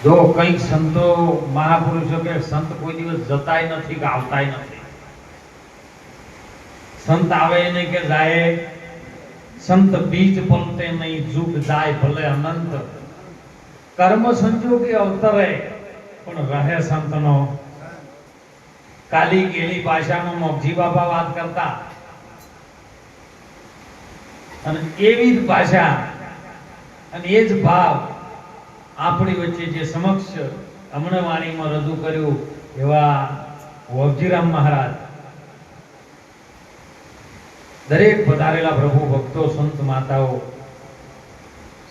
જો કઈક સંતો મહાપુરુષો કે સંત કોઈ દિવસ જતાય નથી કે આવતાય નથી. સંત આવે નહીં કે જાય. સંત બીજ પલટે નહીં, જુગ જાય ભલે અનંત. કર્મ સંજોગે અવતરે પણ રહે સંતનો. કાલી ગેલી ભાષામાં મોગજી બાબા વાત કરતા અને એવી જ ભાષા અને એ જ ભાવ આપણી વચ્ચે જે સમક્ષ હમણાં વાણીમાં રજૂ કર્યું એવા વોગજીરામ મહારાજ, દરેક પધારેલા પ્રભુ ભક્તો, સંત માતાઓ,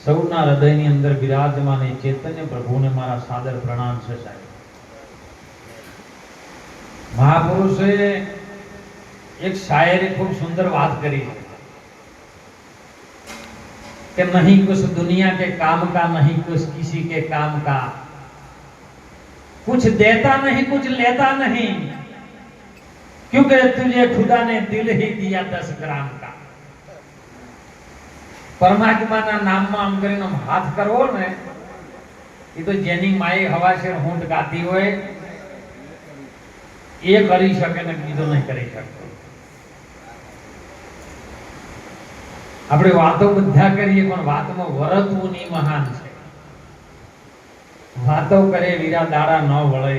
સૌના હૃદયની અંદર બિરાજમાન એ ચૈતન્ય પ્રભુને મારા સાદર પ્રણામ છે. સાહેબ, મહાપુરુષે એક શાયરી ખૂબ સુંદર વાત કરી कि नहीं कुछ दुनिया के काम का, नहीं कुछ किसी के काम का, कुछ देता नहीं कुछ लेता नहीं, क्योंकि तुझे खुदा ने दिल ही दिया 10 ग्राम का. પરમાત્માના નામમાં આમ કરીને હાથ કરવો ને, એ તો જેની માએ હવાશેર હોંઠ ગાતી હોય એ કરી શકે ને બીજો નહીં કરી શકતો. આપણે વાતો બધા કરીએ પણ વાતમાં વરતવું ની મહાન છે. વાતો કરે વીરા દાડા ન વળે,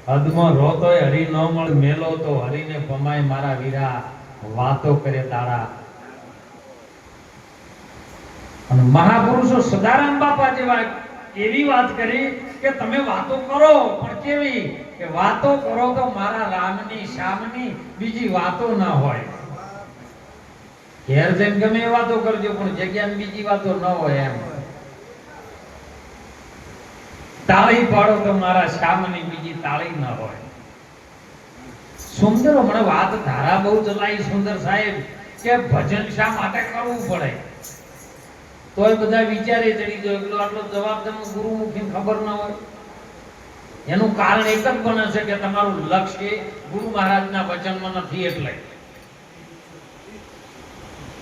હદમાં રોતોય હરી ન મળે, મેલો તો હરીને પમાય મારા વીરા, વાતો કરે દાડા. અને મહાપુરુષો સદારામ બાપા જેવા એવી વાત કરી કે તમે વાતો કરો પણ કેવી કે વાતો કરો તો મારા રામની શ્યામની, બીજી વાતો ના હોય. ઘેર જઈને ગમે એ વાતો કરજો પણ જગ્યામાં બીજી વાતો ન હોય. એમ તાળી પાડો તો મારા શ્યામની, બીજી તાળી ન હોય. સુંદર હમણાં વાત ધારા બહુ ચલાઈ સુંદર સાહેબ કે ભજન શા માટે કરવું પડે, તોય બધા વિચારે ચડી ગયો એટલો આટલો જવાબ તમે ગુરુમુખી ખબર ન હોય. એનું કારણ એક જ બને છે કે તમારું લક્ષ્ય ગુરુ મહારાજના વચનમાં નથી. એટલે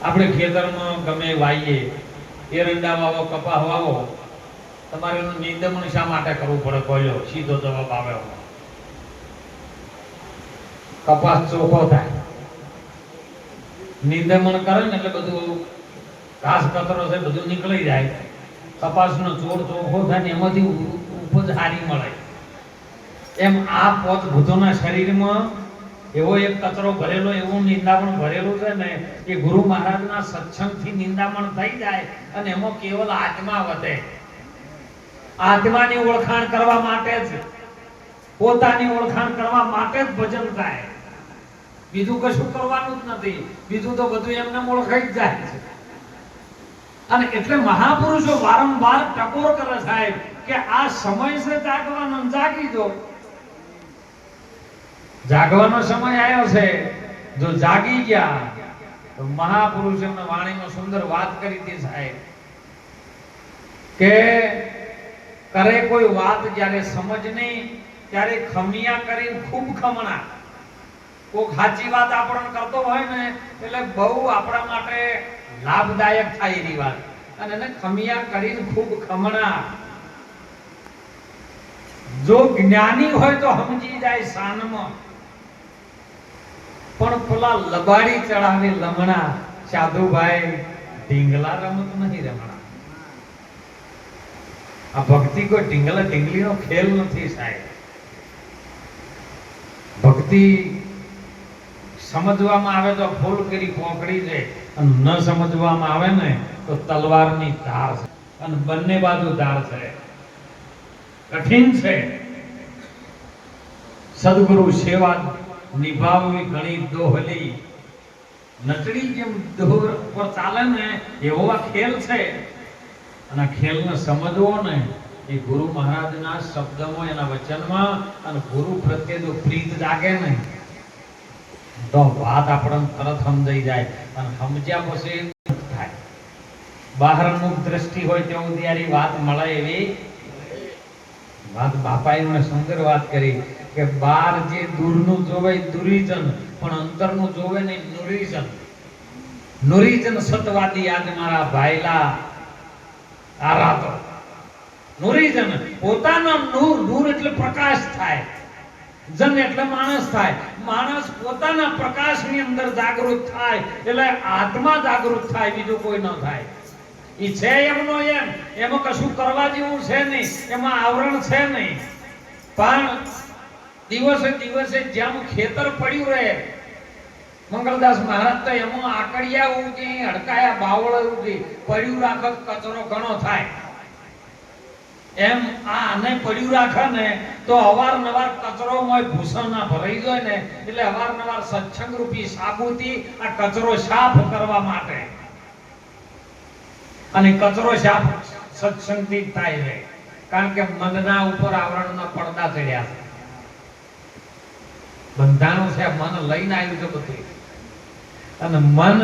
આપણે ખેતરમાં ગમે વાઈએ, એરંડા વાવો, કપાસ વાવો, તમારે એનું નિંદમણ શા માટે કરવું પડે? બોલ્યો સીધો જવાબ આવે, કપાસ ચોખ્ખો થાય. નિંદમણ કરે ને એટલે બધું ઘાસ કચરો છે બધું નીકળી જાય, કપાસનો છોડ ચોખ્ખો થાય ને એમાંથી ઉપજ સારી મળે. એમ આ પોત ભૂતોના શરીરમાં એવો એક કચરો ભરેલો, એવું નિંદામણ ભરેલું છે ને કે ગુરુ મહારાજના સત્સંગથી નિંદામણ થઈ જાય અને એમાં કેવલ આત્મા વધે. આત્માની ઓળખાણ કરવા માટે જ, પોતાની ઓળખાણ કરવા માટે જ ભજન થાય. બીજું કશું કરવાનું જ નથી. બીજું તો બધું એમને ઓળખાઈ જ જાય છે. અને એટલે મહાપુરુષો વારંવાર ટકોર કરે સાહેબ કે આ સમય છે જાગવાનો, જાગી દો. જાગવાનો સમય આવ્યો છે. જો જાગી ગયા તો મહાપુરુષ એમના વાણીમાં સુંદર વાત કરી હતી સાહેબ કે કરે કોઈ વાત જ્યારે સમજ નહીં ત્યારે ખમિયા કરીને ખૂબ ખમણા. કોઈ સાચી વાત આપણને કરતો હોય ને એટલે બહુ આપણા માટે લાભદાયક થાય એની વાત, અને એને ખમિયા કરીને ખૂબ ખમણા. જો જ્ઞાની હોય તો સમજી જાય શાનમાં, પણ પેલા લબાડી ચડાવી લમણા સાધુભાઈ ઢીંગલા રમત નહીં રમણા. આ ભક્તિ કોઈ ઢીંગલા ઢીંગલીનો ખેલ નથી સાહેબ. ભક્તિ સમજવામાં આવે તો ફૂલ કરી પોકડી છે, અને ન સમજવામાં આવે ને તો તલવારની ધાર છે, અને બંને બાજુ ધાર છે. કઠિન છે. સદગુરુ સેવા નિભાવવી ઘણી દોહલી. નચડી જેમ દોર પર ચાલે ને એવો આ ખેલ છે. અને ખેલને સમજવો ને એ ગુરુ મહારાજના શબ્દમાં, એના વચનમાં, અને ગુરુ પ્રત્યે જો પ્રીત જાગે ને તો વાત આપણને તરત સમજાઈ જાય. અને સમજ્યા પછી થાય. બહારનું દ્રષ્ટિ હોય તેવું ત્યારે વાત મળે એવી વાત બાપાએ મને સુંદર વાત કરી કે બહાર જે દૂરનું જોવે દુરીજન, પણ અંતરનું જોવે ને નુરીજન. નુરીજન સતવાદી આજ મારા ભાઈલા આ રાતો નૂરીજન પોતાનો નૂર, નૂર એટલે પ્રકાશ થાય, જન એટલે માણસ થાય. માણસ પોતાના પ્રકાશની અંદર જાગૃત થાય એટલે આત્મા જાગૃત થાય, બીજું કોઈ ન થાય. ઈ છે એમનો એમ, એમાં કશું કરવા જેવું છે નહીં, એમાં આવરણ છે નહીં. પણ દિવસે દિવસે જેમ ખેતર પડ્યું રહે, મંગળદાસ મહારાજ તો એમાં આકડિયા ઉગી, હડકાયા બાવળ ઉગી, પડ્યું રાખે કચરો ઘણો થાય. એમ આને પડ્યું રાખે ને તો અવારનવાર કચરો મોય ભૂષણ ના ભરાઈ જાય ને, એટલે અવારનવાર સત્સંગ રૂપી સાબુથી આ કચરો સાફ કરવા માટે, અને કચરો સાફ સત્સંગથી થાય છે. કારણ કે મનના ઉપર આવરણના પડદા ચડ્યા છે, બંધાણું છે, મન લઈને આવ્યું છે બધું. અને મન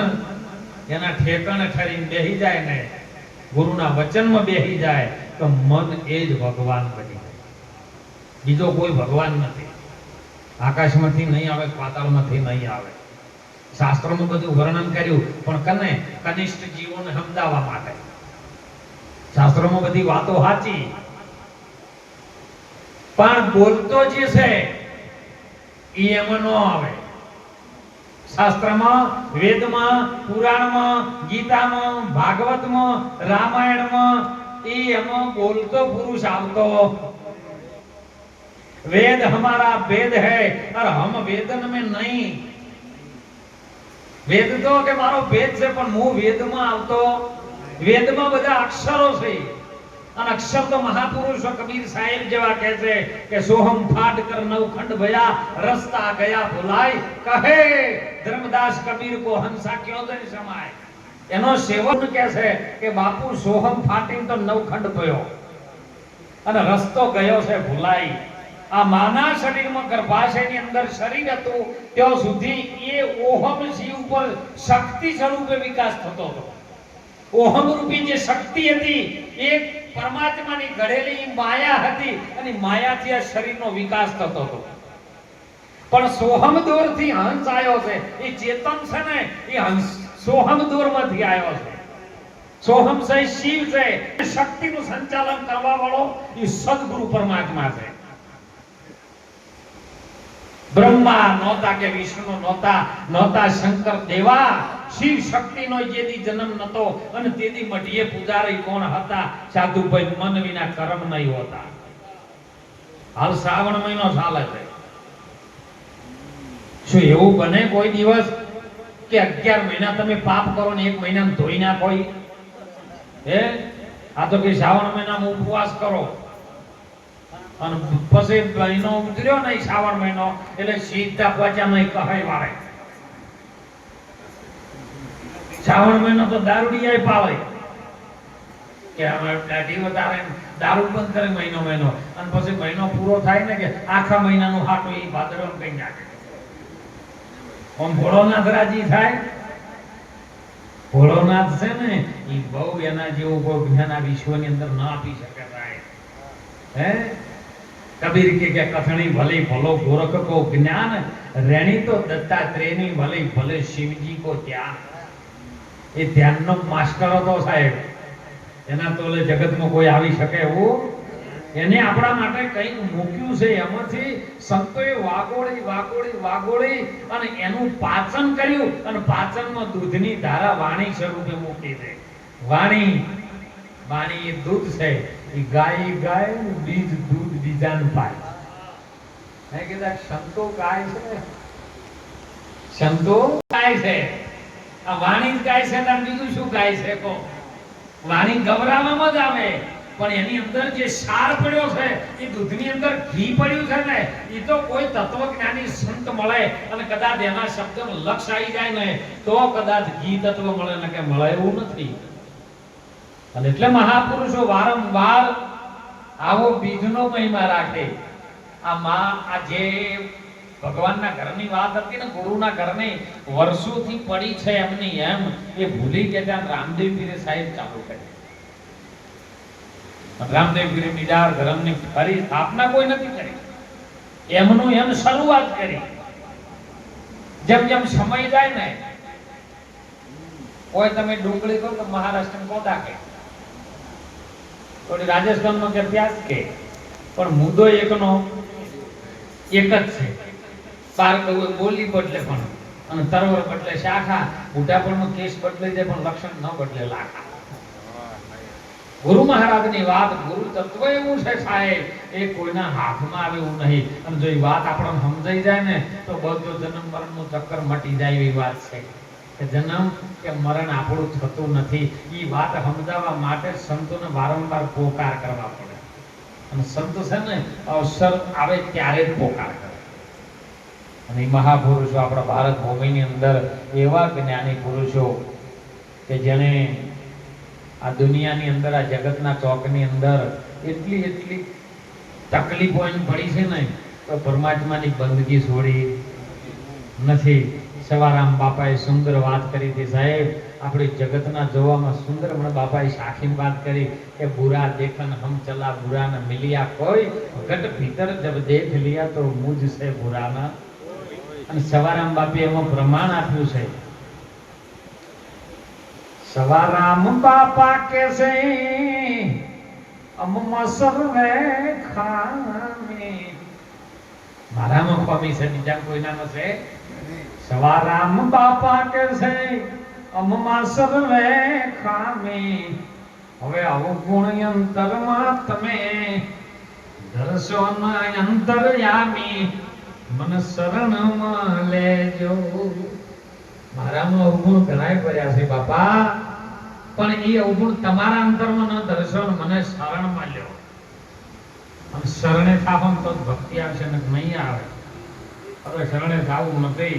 એના ઠેકાણે ઠરીને બેહી જાય ને, ગુરુના વચનમાં બેહી જાય તો મન એ જ ભગવાન બની જાય. બીજો કોઈ ભગવાન નથી. આકાશમાંથી નહીં આવે, પાતાળમાંથી નહીં આવે. શાસ્ત્રોમાં બધું વર્ણન કર્યું, પણ કને કનિષ્ઠ જીવોને સમજાવવા માટે. શાસ્ત્રોમાં બધી વાતો સાચી, પણ બોલતો જે છે એ એમાં ન આવે. શાસ્ત્રમાં, વેદમાં, પુરાણમાં, ગીતામાં, ભાગવતમાં, રામાયણમાં એમાં બોલતો પુરુષ આવતો. वेद हमारा वेद है और हम वेदन में नहीं. वेद तो के मारो वेद से, पण હું વેદમાં આવતો. વેદમાં બધા અક્ષરો છે, અને અક્ષર તો મહાપુરુષો કબીર સાહેબ જેવા કહે છે કે સોહમ ફાટ કર નવખંડ ભયા, રસ્તા ગયા ભુલાય. કહે ધર્મદાસ કબીર કો હંસા ક્યો દન સમાય. એનો સેવક કહે છે કે બાપુ સોહમ ફાટીને તો નવખંડ ભયો, અને રસ્તો ગયો છે ભુલાઈ. આ માના શરીરમાં ગર્ભાશયની અંદર શરીર હતું ત્યાં સુધી એ ઓહમ શિવ ઉપર શક્તિ સ્વરૂપે વિકાસ થતો હતો. ઓહમ રૂપી જે શક્તિ હતી એ પરમાત્માની ઘડેલી માયા હતી, અને માયાથી આ શરીરનો વિકાસ થતો હતો. પણ સોહમ દોરથી હંસ આવ્યો છે. એ ચેતન છે ને, એ હંસ સોહમ દોરમાંથી આવ્યો છે. સોહમ છે શિવ છે, શક્તિનું સંચાલન કરવા વાળો એ સદગુરુ પરમાત્મા છે. બ્રહ્મા નહોતા કે વિષ્ણુ નહોતા શંકર દેવા. શિવ શક્તિનો જેદી જન્મ નતો, અને તેદી મઢીએ પૂજારી કોણ હતા? સાધુભાઈ મન વિના કર્મ નહીં હોતા. હાલ શ્રાવણ મહિનો ચાલે છે. શું એવું બને કોઈ દિવસ કે 11 મહિના તમે પાપ કરો ને 1 મહિનામાં ધોઈ નાખો? હે, આ તો કે શ્રાવણ મહિનામાં ઉપવાસ કરો, અને પછી મહિનો ઉતર્યો ને શ્રાવણ મહિનો એટલે સીધા પહોંચ્યા નહીં કહાઈ વાળે. શ્રાવણ મહિનો તો દારૂડિયા પાવે કે અમે દાઢી વધારે દારૂ બંધ કરે મહિનો, અને પછી મહિનો પૂરો થાય ને કે આખા મહિનાનું હાટું એ ભાદરવા કઈ નાખે. આમ ભોળોનાથ રાજી થાય. ભોળોનાથ છે ને એ બહુ એના જેવું કોઈ જ્ઞાન આ વિશ્વની અંદર ન આપી શકે. હે, કબીર કે કથણી ભલે ભલો ગોરખ કો જ્ઞાન, રેણી તો દત્તાત્રેયની ભલે ભલે શિવજી કો ધ્યાન. એ ધ્યાનનો માસ્ટર હતો સાહેબ. એના તોલે જગતમાં કોઈ આવી શકે એવું? એને આપણા માટે કંઈક મૂક્યું છે. એમાંથી સંતોએ વાગોળી અને એનું પાચન કર્યું, અને પાચનમાં દૂધની ધારા વાણી સ્વરૂપે મૂકી છે. વાણી એ દૂધ છે. એ ગાય બીજ દૂધ બીજાને પાય. મેં કીધા સંતો ગાય છે, સંતો ગાય છે. આ વાણી જ ગાય છે, બીજું શું ગાય છે? કો વાણી ગવરાવામાં જ આવે, પણ એની અંદર જે સાર પડ્યો છે, એ દૂધની અંદર ઘી પડ્યું છે ને, એ તો કોઈ તત્વજ્ઞાની સંત મળે અને કદાચ એના શબ્દનો લક્ષ આવી જાય ને તો કદાચ ઘી તત્વ મળે, ને કે મળે એવું નથી. અને એટલે મહાપુરુષો વારંવાર આવો બીજનો મહિમા રાખે. આ જે ભગવાનના ઘરની વાત હતી ને, ગુરુના ઘરની વર્ષોથી પડી છે એમની, એમ એ ભૂલી ગયા. રામદેવ પીરે સાહેબ ચાલુ કરી. રામદેવ પીરે બીજા ધર્મની ફરી સ્થાપના કોઈ નથી કરી, એમનું એમ શરૂઆત કરી. જેમ જેમ સમય જાય ને, કોઈ તમે ડુંગળી કહો તો મહારાષ્ટ્ર કોદા કે, થોડી રાજસ્થાનમાં કે પ્યાજ કે પણ મુદ્દો એકનો એક જ છે. બાર કહું બોલી બદલે પણ અને તરવર બદલે શાખા, બુઢાપણમાં કેસ બદલાઈ જાય પણ લક્ષણ ન બદલે લાખા. ગુરુ મહારાજની વાત, ગુરુ તત્વ એવું છે સાહેબ, એ કોઈના હાથમાં આવે એવું નહીં. અને જો એ વાત આપણને સમજાઈ જાય ને તો બધો જન્મ મરણનું ચક્કર મટી જાય એવી વાત છે. કે જન્મ કે મરણ આપણું થતું નથી. એ વાત સમજાવવા માટે સંતોને વારંવાર પોકાર કરવા પડે. અને સંત છે ને અવસર આવે ત્યારે જ પોકાર કરે. અને મહાપુરુષો આપણા ભારત ભૂમિની અંદર એવા જ્ઞાની પુરુષો કે જેણે આ દુનિયાની અંદર, આ જગતના ચોકની અંદર એટલી તકલીફો એમ પડી છે ને તો પરમાત્માની બંદગી છોડી નથી. સવારામ બાપાએ સુંદર વાત કરી હતી સાહેબ, આપણી જગતના જોવામાં સુંદર પણ બાપાએ સાખી વાત કરી કે બુરા દેખન હમ ચલા બુરા ન મિલિયા કોઈ, ઘટ ભીતર જબ દેખ લિયા તો મુજ સે બુરા ના. અને સવારામ બાપે એમાં પ્રમાણ આપ્યું છે. સવારામ બાપા કે છે અમમાં સર્વે ખામે, મારામાં ખામી છે, બીજા કોઈનામાં છે. સવારામ બાપા કે છે અમમાં સર્વે ખામે, હવે અવગુણ અંતરમાં તમે દર્શો ન અંતરયામી, મન શરણમાં લેજો. મારામાં અવગુણ ઘણાય પડ્યા છે બાપા, પણ એ અવગુણ તમારા અંતરમાં ન દર્શો, મને શરણમાં લ્યો. અને શરણે થાવ તો ભક્તિ આવશે ને નહીં આવે. હવે શરણે થાવું નથી.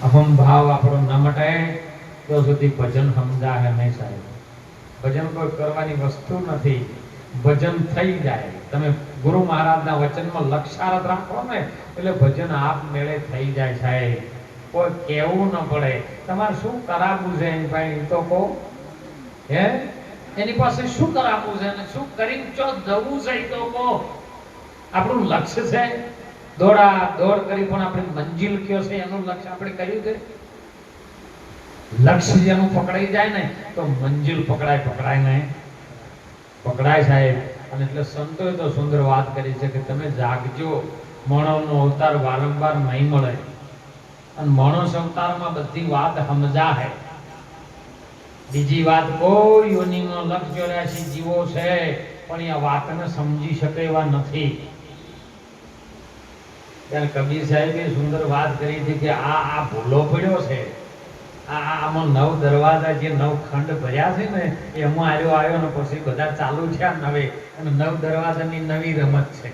અહમ ભાવ આપણો ન મટે ત્યાં સુધી ભજન સમજાય નહીં સાહેબ. ભજન કોઈ કરવાની વસ્તુ નથી, ભજન થઈ જાય. તમે ગુરુ મહારાજના વચનમાં લક્ષારત રાખો ને એટલે ભજન આપમેળે થઈ જાય સાહેબ. કોઈ કહેવું ન પડે. તમારે શું કરાવવું છે એની પાસે તો કહો, હે એની પાસે શું કરાવવું છે અને શું કરી ચો જવું છે તો કહો. આપણું લક્ષ્ય છે દોડ કરી પણ આપણી મંજિલ કયો છે એનું લક્ષ્ય આપણે કર્યું છે. લક્ષ્ય જેનું પકડાઈ જાય ને તો મંજિલ પકડાય નહીં, પકડાય સાહેબ. અને એટલે સંતોએ તો સુંદર વાત કરી છે કે તમે જાગજો, માણસનો અવતાર વારંવાર નહીં મળે. અને માણસ અવતારમાં બધી વાત સમજાય. બીજી વાત કોઈ યોનિમાં 1,84 જીવો છે પણ આ વાતને સમજી શકે એવા નથી. ત્યારે કબીર સાહેબે સુંદર વાત કરી હતી કે આ ભૂલો પડ્યો છે. આમાં 9 દરવાજા જે 9 ખંડ ભર્યા છે ને એમાં આવ્યો ને પછી બધા ચાલુ થયા નવે. અને 9 દરવાજાની નવી રમત છે.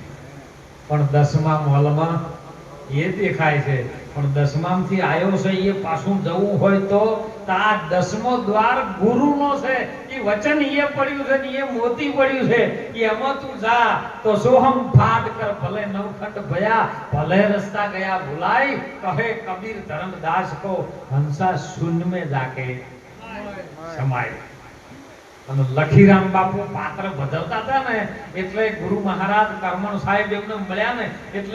પણ 10મા મોલમાં એ દેખાય છે. પણ 10મામાંથી આવ્યો છે એ પાછું જવું હોય તો આ 10મો દ્વાર ગુરુનો છે. એ વચન એ પડ્યું છે ને એ મોતી પડ્યું છે. એમાં તું જા તો સોહમ ફાટ કર, ભલે 9 ખંડ ભયા, ભલે રસ્તા ગયા ભુલાઈ, કહે કબીર ધર્મદાસ કો હંસા શૂન્ય में जाके સમાય. અને લખીરામ બાપુ પાત્ર ભજવતા હતા ને એટલે ગુરુ મહારાજ કરમણ સાહેબ એમને મળ્યા ને એટલે